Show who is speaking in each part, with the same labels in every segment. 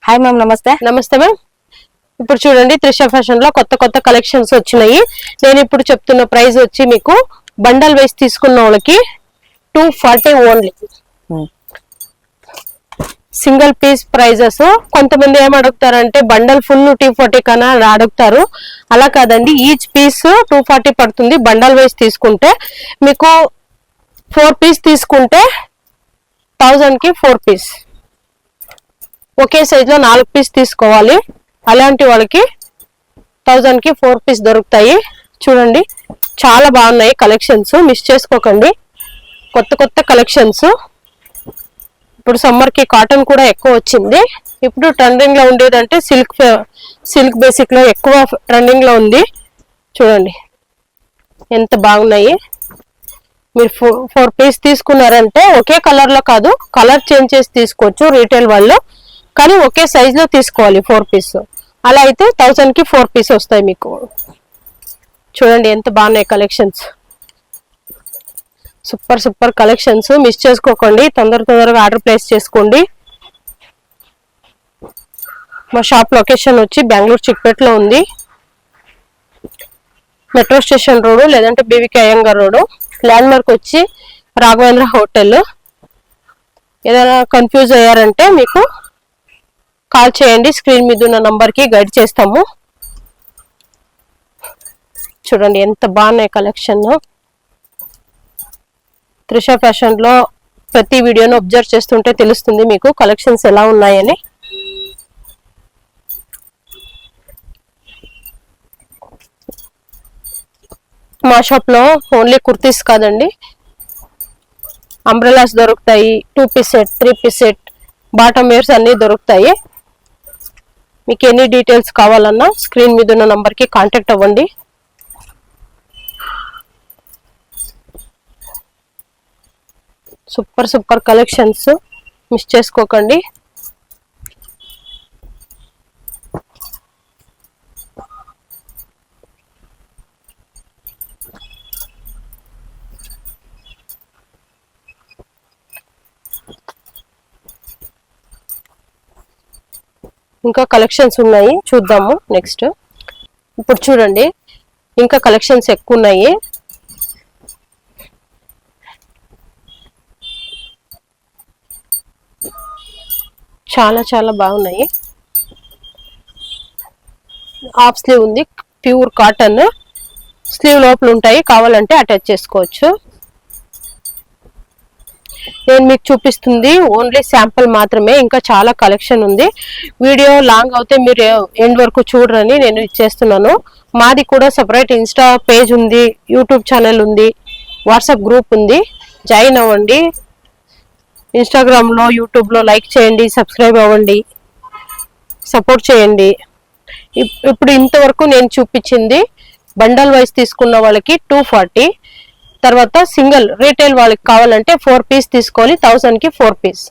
Speaker 1: Hi ma'am, నమస్తే.
Speaker 2: నమస్తే ma'am. ఇప్పుడు చూడండి, త్రిష ఫ్యాషన్ లో కొత్త కొత్త కలెక్షన్స్ వచ్చినాయి. నేను ఇప్పుడు చెప్తున్న ప్రైస్ వచ్చి మీకు బండల్ వైస్ తీసుకున్న వాళ్ళకి 240 ఓన్లీ. Single piece prices. కొంతమంది ఏం అడుగుతారంటే బండల్ ఫుల్ 240 కన్నా అడుగుతారు. అలా కాదండి, ఈచ్ పీస్ 240 పడుతుంది. బండల్ వైస్ తీసుకుంటే మీకు 4 పీస్ తీసుకుంటే 1000 కి 4 పీస్. ఒకే సైజ్ లో 4 పీస్ తీసుకోవాలి. అలాంటి వాళ్ళకి 1000 కి 4 పీస్ దొరుకుతాయి. చూడండి, చాలా బాగున్నాయి కలెక్షన్స్, మిస్ చేసుకోకండి. కొత్త కొత్త కలెక్షన్స్. ఇప్పుడు సమ్మర్ కి కాటన్ కూడా ఎక్కువ వచ్చింది. ఇప్పుడు ట్రెండింగ్ లో ఉండేదంటే సిల్క్ బేసిక్ లో ఎక్కువ ట్రెండింగ్ లో ఉంది. చూడండి ఎంత బాగున్నాయి. మీరు 4 పీస్ తీసుకున్నారంటే ఒకే కలర్ లో కాదు, కలర్ చేంజ్ చేసి తీసుకోవచ్చు రీటైల్ వాళ్ళు, కానీ ఒకే సైజ్ లో తీసుకోవాలి 4 పీస్. అలా అయితే 1000 కి 4 పీస్ వస్తాయి మీకు. చూడండి ఎంత బాగున్నాయి collections. Super super collections, miss చేసుకోకండి. తొందరగా ఆర్డర్ ప్లేస్ చేసుకోండి. మా షాప్ లొకేషన్ వచ్చి బెంగళూరు చిక్పేటలో ఉంది. మెట్రో స్టేషన్ రోడ్ లేదంటే BVK Iyengar road. Landmark వచ్చి రాఘవేంద్ర హోటల్. ఏదైనా కన్ఫ్యూజ్ అయ్యారంటే మీకు కాల్ చేయండి, స్క్రీన్ మీద ఉన్న నంబర్ కి గైడ్ చేస్తాము. చూడండి ఎంత బాగున్నాయి కలెక్షన్. త్రిష ఫ్యాషన్ లో ప్రతి వీడియోను అబ్జర్వ్ చేస్తుంటే తెలుస్తుంది మీకు కలెక్షన్స్ ఎలా ఉన్నాయని. మా షాప్ లో ఓన్లీ కుర్తీస్ కాదండి, అంబ్రెలాస్ దొరుకుతాయి, 2 piece set, 3 piece set, bottom wears అన్ని దొరుకుతాయి. మీకు ఎన్ని డీటెయిల్స్ కావాలన్నా స్క్రీన్ మీద ఉన్న నంబర్ కి కాంటాక్ట్ అవ్వండి. సూపర్ సూపర్ కలెక్షన్స్, మిస్ చేసుకోకండి. ఇంకా కలెక్షన్స్ ఉన్నాయి, చూద్దాము నెక్స్ట్. ఇప్పుడు చూడండి, ఇంకా కలెక్షన్స్ ఎక్కువ ఉన్నాయి. చాలా చాలా బాగున్నాయి. హాఫ్ స్లీవ్ ఉంది, ప్యూర్ కాటన్. స్లీవ్ లోపల ఉంటాయి, కావాలంటే అటాచ్ చేసుకోవచ్చు. నేను మీకు చూపిస్తుంది ఓన్లీ శాంపుల్ మాత్రమే, ఇంకా చాలా కలెక్షన్ ఉంది. వీడియో లాంగ్ అవుతే మీరు ఎండ్ వరకు చూడరని నేను ఇచ్చేస్తున్నాను. మాది కూడా సెపరేట్ ఇన్స్టా పేజ్ ఉంది, యూట్యూబ్ ఛానల్ ఉంది, వాట్సాప్ గ్రూప్ ఉంది. జాయిన్ అవ్వండి. ఇన్స్టాగ్రామ్ లో, యూట్యూబ్ లో లైక్ చేయండి, సబ్స్క్రైబ్ అవ్వండి, సపోర్ట్ చేయండి. ఇప్పుడు ఇంతవరకు నేను చూపించింది బండల్ వైస్ తీసుకున్న వాళ్ళకి 240. తర్వాత సింగిల్ రీటైల్ వాళ్ళకి కావాలంటే 4 పీస్ తీసుకోవాలి, 1000 కి 4 పీస్.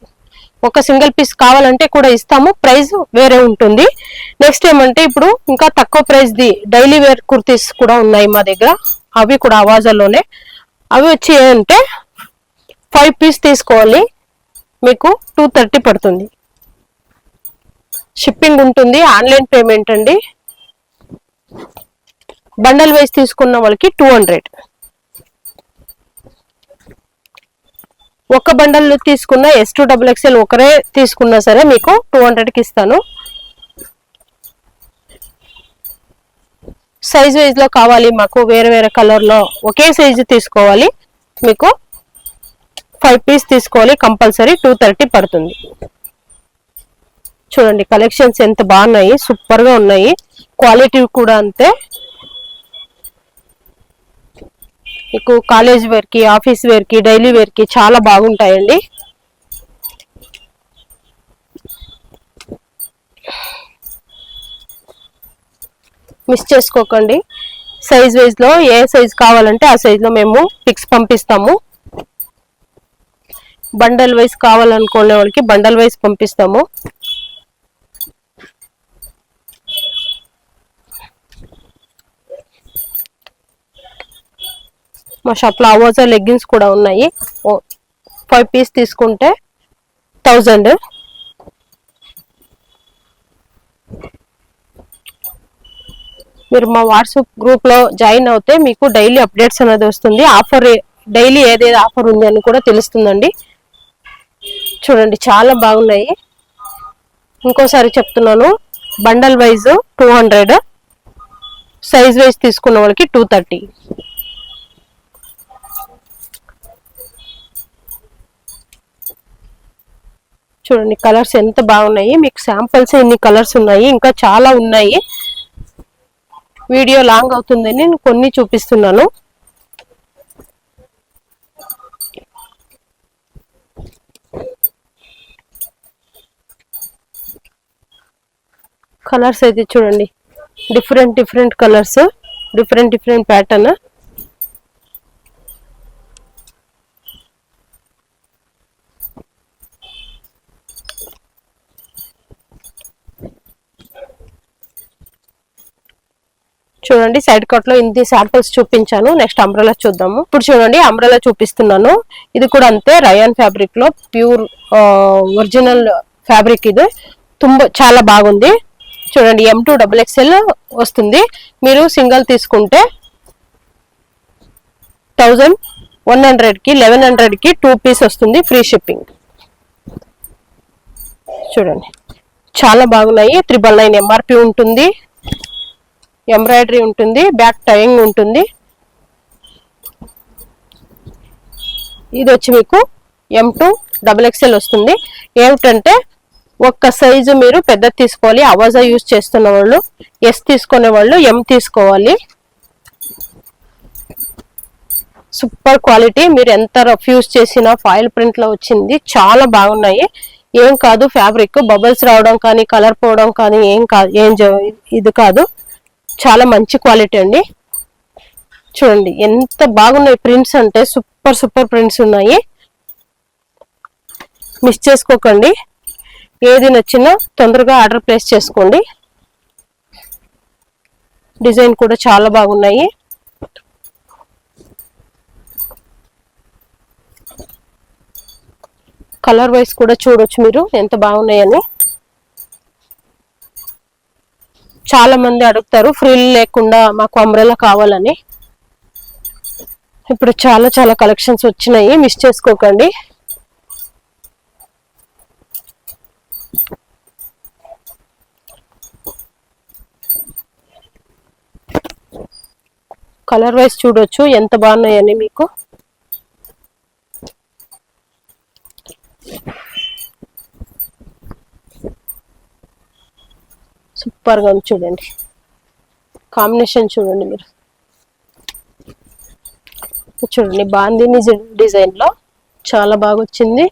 Speaker 2: ఒక సింగిల్ పీస్ కావాలంటే కూడా ఇస్తాము, ప్రైస్ వేరే ఉంటుంది. నెక్స్ట్ ఏమంటే ఇప్పుడు ఇంకా తక్కువ ప్రైస్ ది డైలీ వేర్ కుర్తీస్ కూడా ఉన్నాయి మా దగ్గర. అవి కూడా అవాజాలోనే. అవి వచ్చి ఏంటంటే 5 పీస్ తీసుకోవాలి, మీకు 230 పడుతుంది. షిప్పింగ్ ఉంటుంది, ఆన్లైన్ పేమెంట్ అండి. బండల్ వైస్ తీసుకున్న వాళ్ళకి 200. ఒక బండల్ తీసుకున్న S2XXL ఒకరే తీసుకున్నా సరే మీకు 200కి ఇస్తాను. సైజ్ వైజ్ లో కావాలి మాకు, వేరే వేరే కలర్ లో ఒకే సైజు తీసుకోవాలి, మీకు 5 పీస్ తీసుకోవాలి కంపల్సరీ, 230 పడుతుంది. చూడండి కలెక్షన్స్ ఎంత బాగున్నాయి, సూపర్ గా ఉన్నాయి. క్వాలిటీ కూడా అంతే. మీకు కాలేజ్ వేర్ కి, ఆఫీస్ వేర్ కి, డైలీ వేర్ కి చాలా బాగుంటాయండి. మిస్ చేసుకోకండి. సైజ్ వైజ్ లో ఏ సైజ్ కావాలంటే ఆ సైజ్ లో మేము పిక్స్ పంపిస్తాము. బండల్ వైజ్ కావాలనుకునే వాళ్ళకి బండల్ వైజ్ పంపిస్తాము. మా షాప్ లో అవోజా లెగ్గిన్స్ కూడా ఉన్నాయి. 5 పీస్ తీసుకుంటే 1000. మీరు మా వాట్సాప్ గ్రూప్ లో జాయిన్ అవుతే మీకు డైలీ అప్డేట్స్ అనేది వస్తుంది. ఆఫర్ డైలీ ఏదేది ఆఫర్ ఉంది అని కూడా తెలుస్తుందండి. చూడండి చాలా బాగున్నాయి. ఇంకోసారి చెప్తున్నాను, బండల్ వైజ్ 200, సైజ్ వైజ్ తీసుకున్న వాళ్ళకి 230. చూడండి కలర్స్ ఎంత బాగున్నాయి. మీకు శాంపిల్స్ ఇన్ని కలర్స్ ఉన్నాయి, ఇంకా చాలా ఉన్నాయి. వీడియో లాంగ్ అవుతుందని నేను కొన్ని చూపిస్తున్నాను. కలర్స్ అయితే చూడండి, డిఫరెంట్ కలర్స్, డిఫరెంట్ ప్యాటర్న్. చూడండి సైడ్ కట్ లో ఇన్ని శాంపిల్స్ చూపించాను. నెక్స్ట్ అంబ్రెలా చూద్దాము. ఇప్పుడు చూడండి అంబ్రెలా చూపిస్తున్నాను. ఇది కూడా అంతే, రయాన్ ఫ్యాబ్రిక్ లో ప్యూర్ ఒరిజినల్ ఫ్యాబ్రిక్. ఇది చాలా బాగుంది. చూడండి M2 XXL వస్తుంది. మీరు సింగిల్ తీసుకుంటే 1100 కి 1100 కి 2 పీస్ వస్తుంది, ఫ్రీ షిప్పింగ్. చూడండి చాలా బాగున్నాయి. 999 MRP ఉంటుంది, ఎంబ్రాయిడరీ ఉంటుంది, బ్యాక్ టైయింగ్ ఉంటుంది. ఇది వచ్చి మీకు M2 XXL వస్తుంది. ఏమిటంటే ఒక్క సైజు మీరు పెద్ద తీసుకోవాలి. అవాజా యూజ్ చేస్తున్న వాళ్ళు, S తీసుకునే వాళ్ళు M తీసుకోవాలి. Super quality. మీరు ఎంత రఫ్ యూజ్ చేసినా ఫాయిల్ ప్రింట్ లో వచ్చింది. చాలా బాగున్నాయి. ఏం కాదు, ఫ్యాబ్రిక్ బబుల్స్ రావడం కానీ కలర్ పోవడం కానీ ఇది కాదు. చాలా మంచి క్వాలిటీ అండి. చూడండి ఎంత బాగున్నాయి ప్రింట్స్ అంటే, సూపర్ ప్రింట్స్ ఉన్నాయి. మిస్ చేసుకోకండి. ఏది నచ్చినా తొందరగా ఆర్డర్ ప్లేస్ చేసుకోండి. డిజైన్ కూడా చాలా బాగున్నాయి. కలర్ వైస్ కూడా చూడొచ్చు మీరు ఎంత బాగున్నాయని. చాలా మంది అడుగుతారు ఫ్రిల్ లేకుండా మాకు అంబ్రెలా కావాలని. ఇప్పుడు చాలా కలెక్షన్స్ వచ్చినాయి, మిస్ చేసుకోకండి. కలర్ వైస్ చూడొచ్చు ఎంత బాగున్నాయని మీకు. సూపర్ గా చూడండి, కాంబినేషన్ చూడండి మీరు. చూడండి బాందిని డిజైన్ లో చాలా బాగా వచ్చింది.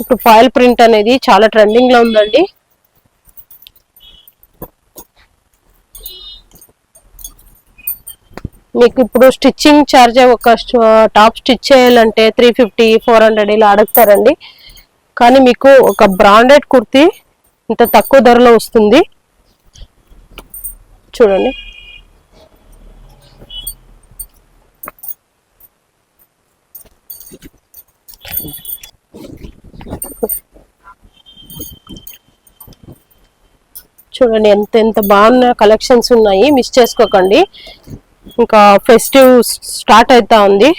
Speaker 2: ఇప్పుడు ఫాయిల్ ప్రింట్ అనేది చాలా ట్రెండింగ్ లో ఉందండి. మీకు ఇప్పుడు స్టిచ్చింగ్ ఛార్జ్ ఒక టాప్ స్టిచ్ చేయాలంటే 350, 400 ఇలా అడుగుతారండి. కానీ మీకు ఒక బ్రాండెడ్ కుర్తీ ఇంత తక్కువ ధరలో వస్తుంది. చూడండి చూడండి ఎంత బాగున్న కలెక్షన్స్ ఉన్నాయి, మిస్ చేసుకోకండి. ఇంకా ఫెస్టివ్ స్టార్ట్ అవుతా ఉంది.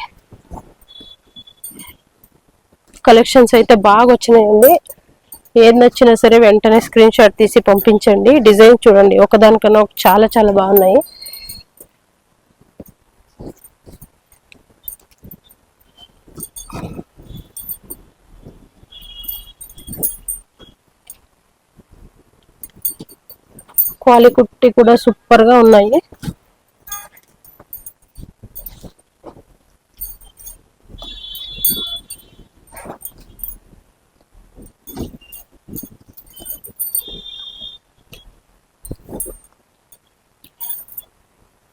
Speaker 2: కలెక్షన్స్ అయితే బాగా వచ్చినాయండి. ఏది నచ్చినా సరే వెంటనే స్క్రీన్ షాట్ తీసి పంపించండి. డిజైన్ చూడండి ఒకదానికన్నా చాలా బాగున్నాయి. క్వాలిటీ కూడా సూపర్ గా ఉన్నాయి.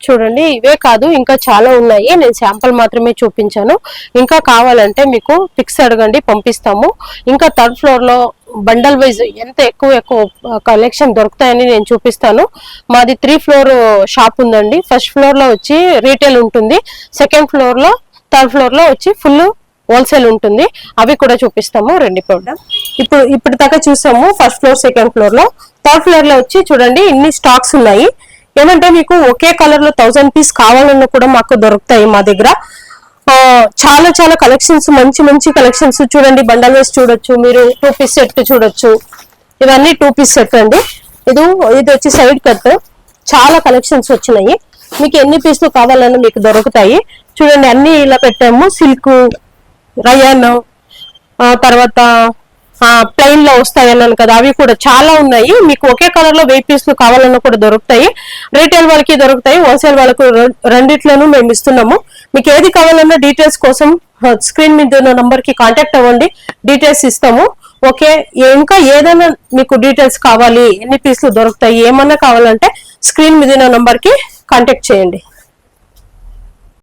Speaker 2: చూడండి ఇవే కాదు ఇంకా చాలా ఉన్నాయి. నేను శాంపుల్ మాత్రమే చూపించాను. ఇంకా కావాలంటే మీకు పిక్స్ అడగండి, పంపిస్తాము. ఇంకా 3rd ఫ్లోర్ లో బండల్ వైజ్ ఎంత ఎక్కువ కలెక్షన్ దొరుకుతాయని నేను చూపిస్తాను. మాది 3 ఫ్లోర్ షాప్ ఉందండి. 1st ఫ్లోర్ లో వచ్చి రీటైల్ ఉంటుంది, 2nd ఫ్లోర్ లో 3rd ఫ్లోర్ లో వచ్చి ఫుల్ హోల్సేల్ ఉంటుంది, అవి కూడా చూపిస్తాము రండి. ఇప్పుడు దాకా చూసాము ఫస్ట్ ఫ్లోర్, సెకండ్ ఫ్లోర్ లో. థర్డ్ ఫ్లోర్ లో వచ్చి చూడండి ఇన్ని స్టాక్స్ ఉన్నాయి. ఏమంటే మీకు ఒకే కలర్ లో 1000 పీస్ కావాలన్నా కూడా మాకు దొరుకుతాయి మా దగ్గర. చాలా చాలా కలెక్షన్స్, మంచి మంచి కలెక్షన్స్ చూడండి. బండల్ వేసి చూడొచ్చు మీరు, 2 పీస్ సెట్ చూడొచ్చు. ఇవన్నీ 2 పీస్ సెట్ అండి. ఇది వచ్చి సైడ్ కట్. చాలా కలెక్షన్స్ వచ్చినాయి, మీకు ఎన్ని పీసులు కావాలన్నా మీకు దొరుకుతాయి. చూడండి అన్ని ఇలా పెట్టాము. సిల్క్, రయాన్, తర్వాత ప్లెయిన్ లో వస్తాయి అన్నాను కదా, అవి కూడా చాలా ఉన్నాయి. మీకు ఒకే కలర్ లో 1000 పీసులు కావాలన్నా కూడా దొరుకుతాయి. రీటైల్ వాళ్ళకి దొరుకుతాయి, హోల్సేల్ వాళ్ళకు రెండిట్లోనూ మేము ఇస్తున్నాము. మీకు ఏది కావాలన్నా డీటెయిల్స్ కోసం స్క్రీన్ మీద ఉన్న నంబర్ కి కాంటాక్ట్ అవ్వండి, డీటెయిల్స్ ఇస్తాము. ఓకే, ఇంకా ఏదైనా మీకు డీటెయిల్స్ కావాలి, ఎన్ని పీసులు దొరుకుతాయి, ఏమన్నా కావాలంటే స్క్రీన్ మీద ఉన్న నంబర్ కి కాంటాక్ట్ చేయండి.